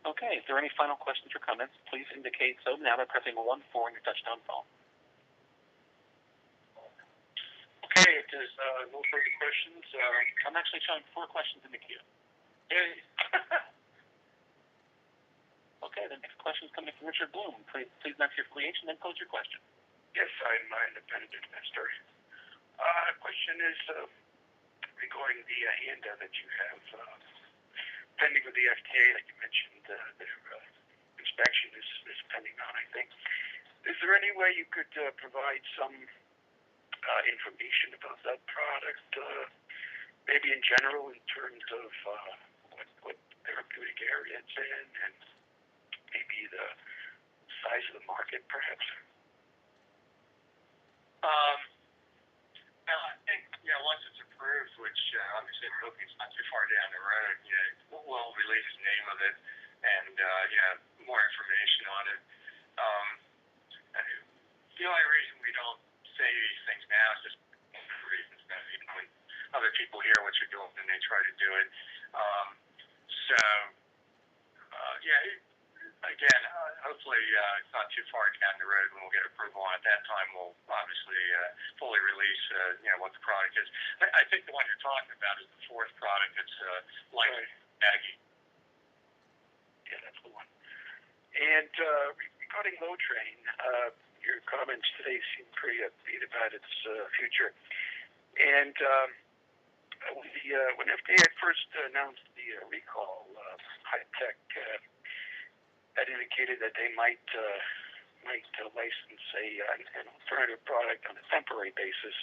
Okay, if there are any final questions or comments, please indicate so now by pressing 1-4 on your touchtone phone. Okay, if there's no further questions, I'm actually showing 4 questions in the queue. yay. Okay, the next question is coming from Richard Bloom. Please announce your affiliation and pose your question. Yes, I'm an independent investor. Question is regarding the ANDA that you have pending with the FDA, like you mentioned, their inspection is pending on, I think. Is there any way you could provide some information about that product, maybe in general, in terms of what therapeutic area it's in, and maybe the size of the market, perhaps? Well, I think, once it's approved, which obviously we're hoping it's not too far down the road, we'll release the name of it and, more information on it. The only reason we don't say these things now is just for reasons that, when other people hear what you're doing and they try to do it. Again, hopefully it's not too far down the road when we'll get approval on it. At that time, we'll obviously fully release what the product is. I think the one you're talking about is the 4th product. It's like Aggie. Yeah, that's the one. And regarding Lotrain, your comments today seem pretty upbeat about its future. And when FDA first announced the recall, High-Tech had indicated that they might license an alternative product on a temporary basis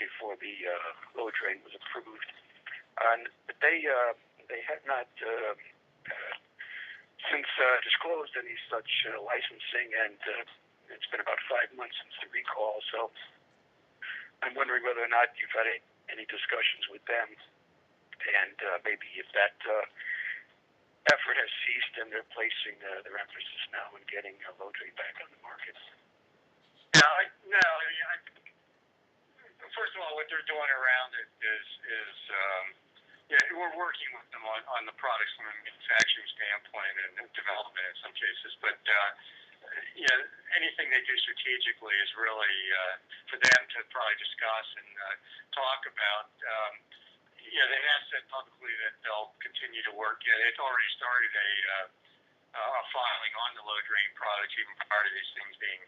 before the Lotrain was approved. But they had not since disclosed any such licensing, and it's been about 5 months since the recall. So I'm wondering whether or not you've had any discussions with them, and maybe if that effort has ceased and they're placing their emphasis now in getting Lotrain back on the market. First of all, what they're doing around it is we're working with them on the products from a manufacturing standpoint and development in some cases. But anything they do strategically is really for them to probably discuss and talk about. They have said publicly that they'll continue to work. They've already started a filing on the Lotrain product even prior to these things being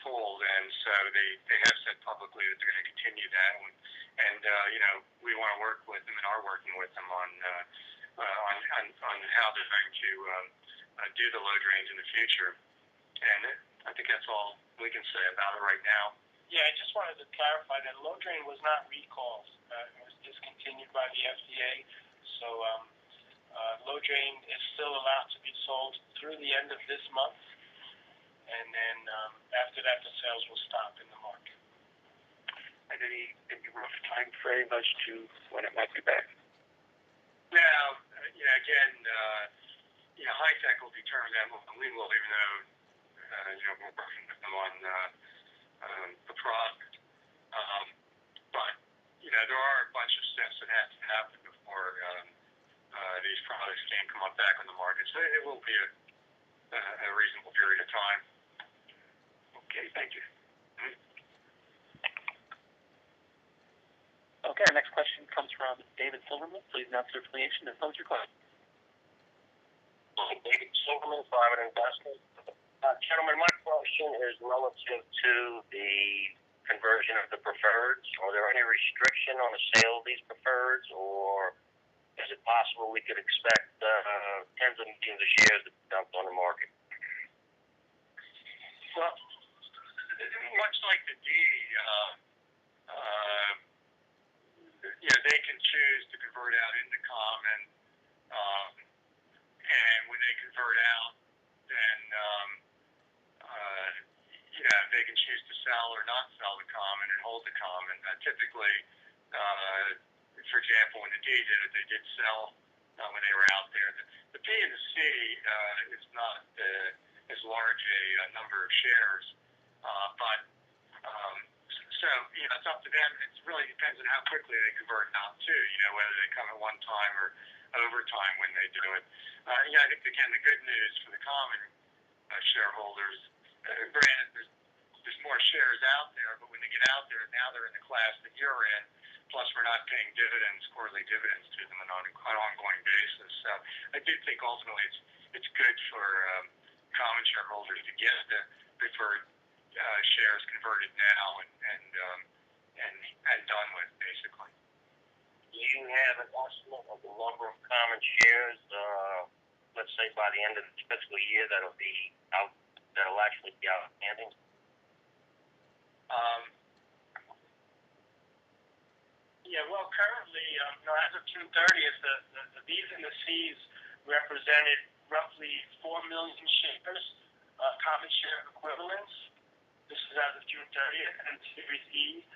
pulled, and so they have said publicly that they're going to continue that, and we want to work with them and are working with them on how they're going to do the Lotrains in the future, and I think that's all we can say about it right now. Yeah, I just wanted to clarify that Lotrain was not recalled. It was discontinued by the FDA. So Lotrain is still allowed to be sold through the end of this month. And then after that, the sales will stop in the market. And any rough time frame as to when it might be back? Now, again, High-Tech will determine that. We will, even though we're working with them on the product. But there are a bunch of steps that have to happen before these products can come up back on the market. So it will be a reasonable period of time. Okay, thank you. Okay, our next question comes from David Silverman. Please announce your affiliation and pose your question. David Silverman, private investor. Gentlemen, my question is relative to the conversion of the preferreds. Are there any restriction on the sale of these preferreds, or is it possible we could expect tens of millions of shares to be dumped on the market? Well, much like the D, they can choose to convert out into common, and when they convert out, then they can choose to sell or not sell the common and hold the common. Typically, for example, when the D did it, they did sell when they were out there. The P and the C is not as large a number of shares, but so it's up to them. It really depends on how quickly they convert out too. Whether they come at one time or overtime when they do it. Yeah, I think, again, the good news for the common shareholders, granted, there's more shares out there, but when they get out there, now they're in the class that you're in, plus we're not paying dividends, quarterly dividends to them on an ongoing basis. So I do think ultimately it's good for common shareholders to get the preferred shares converted now and done with, basically. Do you have an estimate of the number of common shares, let's say by the end of this fiscal year, that'll actually be outstanding? Yeah, well, currently, as of June 30th, the B's and the C's represented roughly 4 million shares, common share equivalents. This is as of June 30th, and Series E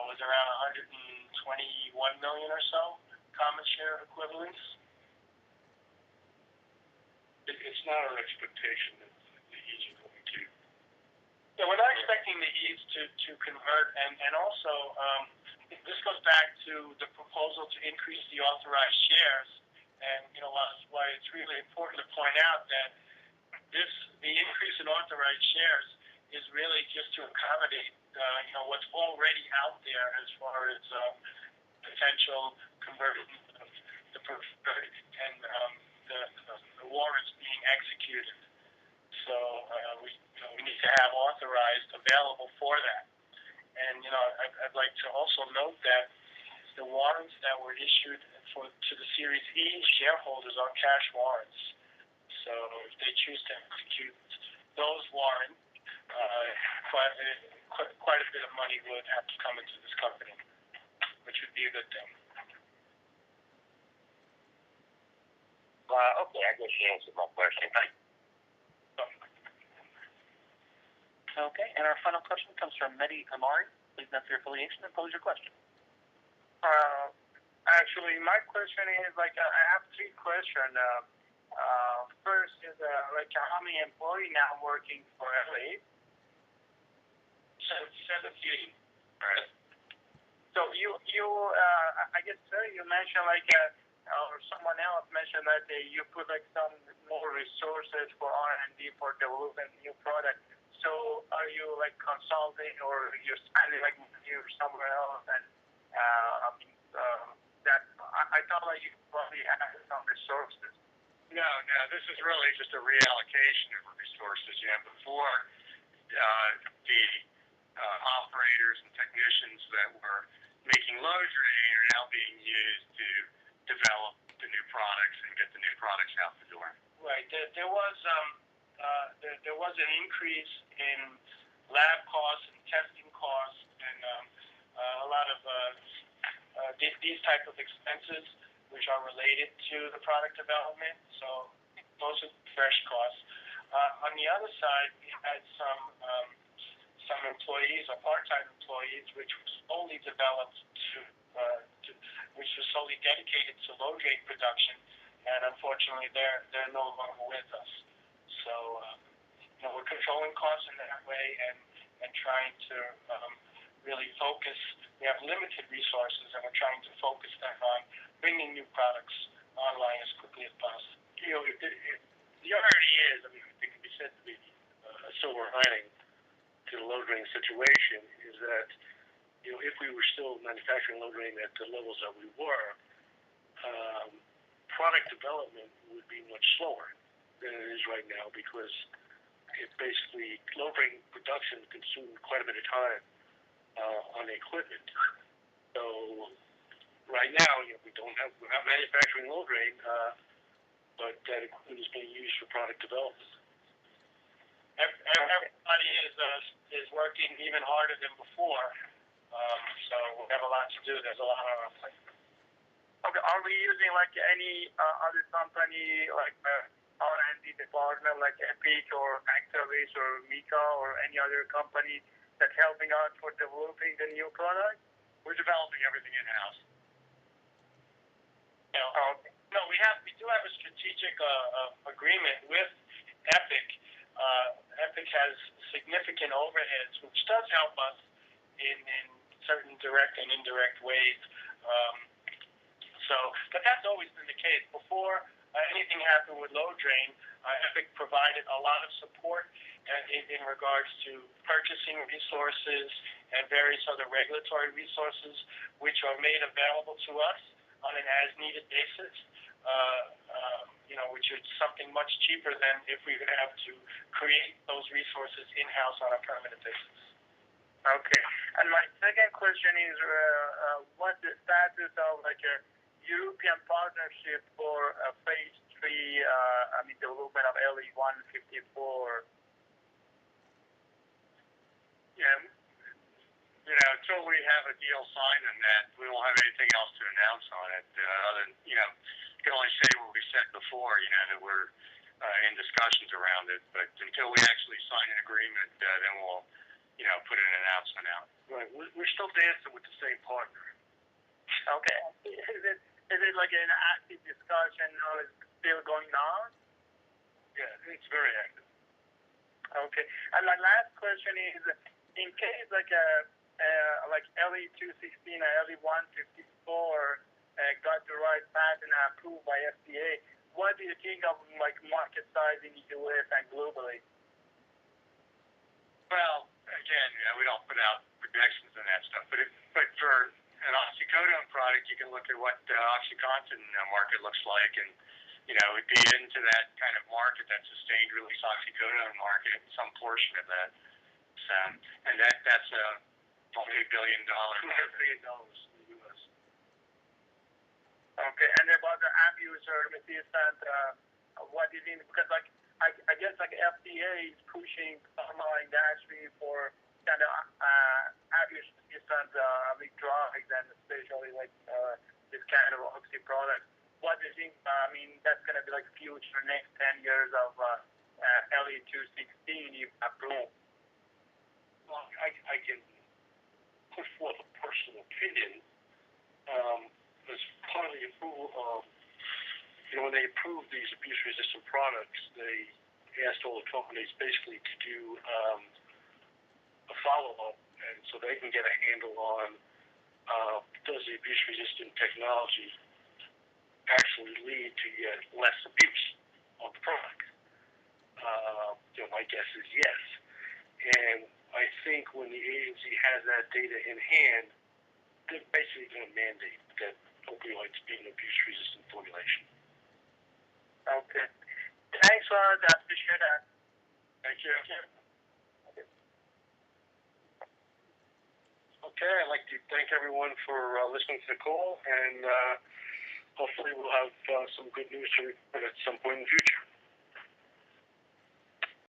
was around 121 million or so common share equivalents. It's not our expectation that the E's are going to. Yeah, we're not expecting the E's to convert, and also this goes back to the proposal to increase the authorized shares, and why it's really important to point out that the increase in authorized shares is really just to accommodate what's already out there as far as potential conversion of the preferred and the warrants being executed. So we need to have authorized available for that. And I'd like to also note that the warrants that were issued to the Series E shareholders are cash warrants. So if they choose to execute those warrants, quite a bit of money would have to come into this company, which would be a good thing. Okay, I guess you answered my question. Thank you. Okay, and our final question comes from Mehdi Amari. Please announce your affiliation and pose your question. Actually, my question is I have 3 questions. First is how many employees now working for LA? 17. Right. So you I guess sir, you mentioned or someone else mentioned that you put some more resources for R&D for developing new products. So are you consulting or you're spending money somewhere else? And that I thought you probably had some resources. No, this is really just a reallocation of resources. Before the operators and technicians that were making low drain are now being used to develop the new products and get the new products out the door. Right. There was an increase in lab costs and testing costs and a lot of these type of expenses which are related to the product development. So those are fresh costs. On the other side, we had some employees or part-time employees which was solely developed which was solely dedicated to low drain production, and unfortunately they're no longer with us. So we're controlling costs in that way and trying to really focus. We have limited resources, and we're trying to focus them on bringing new products online as quickly as possible. The irony is, I think it can be said to be a silver lining to the low drain situation is that if we were still manufacturing low drain at the levels that we were, product development would be much slower than it is right now, because it basically low drain production consumed quite a bit of time on the equipment. So right now, we're not manufacturing low drain, but that equipment is being used for product development. Everybody is working even harder than before, so we have a lot to do. There's a lot on our plate. Okay, are we using any other company R&D department like Epic or Actavis or Mika or any other company that's helping out for developing the new product? We're developing everything in-house. No, we do have a strategic agreement with Epic. Epic has significant overheads, which does help us in certain direct and indirect ways. So, but that's always been the case. Before anything happened with Lodrain, Epic provided a lot of support in regards to purchasing resources and various other regulatory resources, which are made available to us on an as-needed basis, which is something much cheaper than if we would have to create those resources in-house on a permanent basis. Okay. And my second question is, what's the status of like a European partnership for phase 3, development of LE-154? Yeah, until we have a deal signed on that, we won't have anything else to announce on it. Other than, you can only say what we said before, that we're in discussions around it. But until we actually sign an agreement, then we'll, put an announcement out. Right. We're still dancing with the same partner. Okay. Is it like an active discussion or is it still going on? Yeah, it's very active. Okay. And my last question is, in case like LE-216 and LE-154 got the right patent approved by FDA, what do you think of like market size in the U.S. and globally? Well, again, we don't put out projections and that stuff, but for an oxycodone product, you can look at what the OxyContin market looks like, and it would be into that kind of market, that sustained release oxycodone market, some portion of that. So, and that's a multi-billion dollar market. $200 billion in the U.S. Okay, and about the abuse or resistant, what do you think? Because like I guess like FDA is pushing pharma industry for kind of abuse resistant drugs, and especially like this kind of oxy product. What do you think? That's going to be like future next 10 years of LE-216 if approved. Well, I can put forth a personal opinion. As part of the approval of, when they approved these abuse-resistant products, they asked all the companies basically to do a follow-up, and so they can get a handle on does the abuse-resistant technology actually lead to yet less abuse of the product. My guess is yes. And I think when the agency has that data in hand, they're basically going to mandate that opioids be an abuse-resistant formulation. Okay. Thanks for that. Appreciate that. Thank you. Okay, I'd like to thank everyone for listening to the call, and hopefully we'll have some good news to report at some point in the future.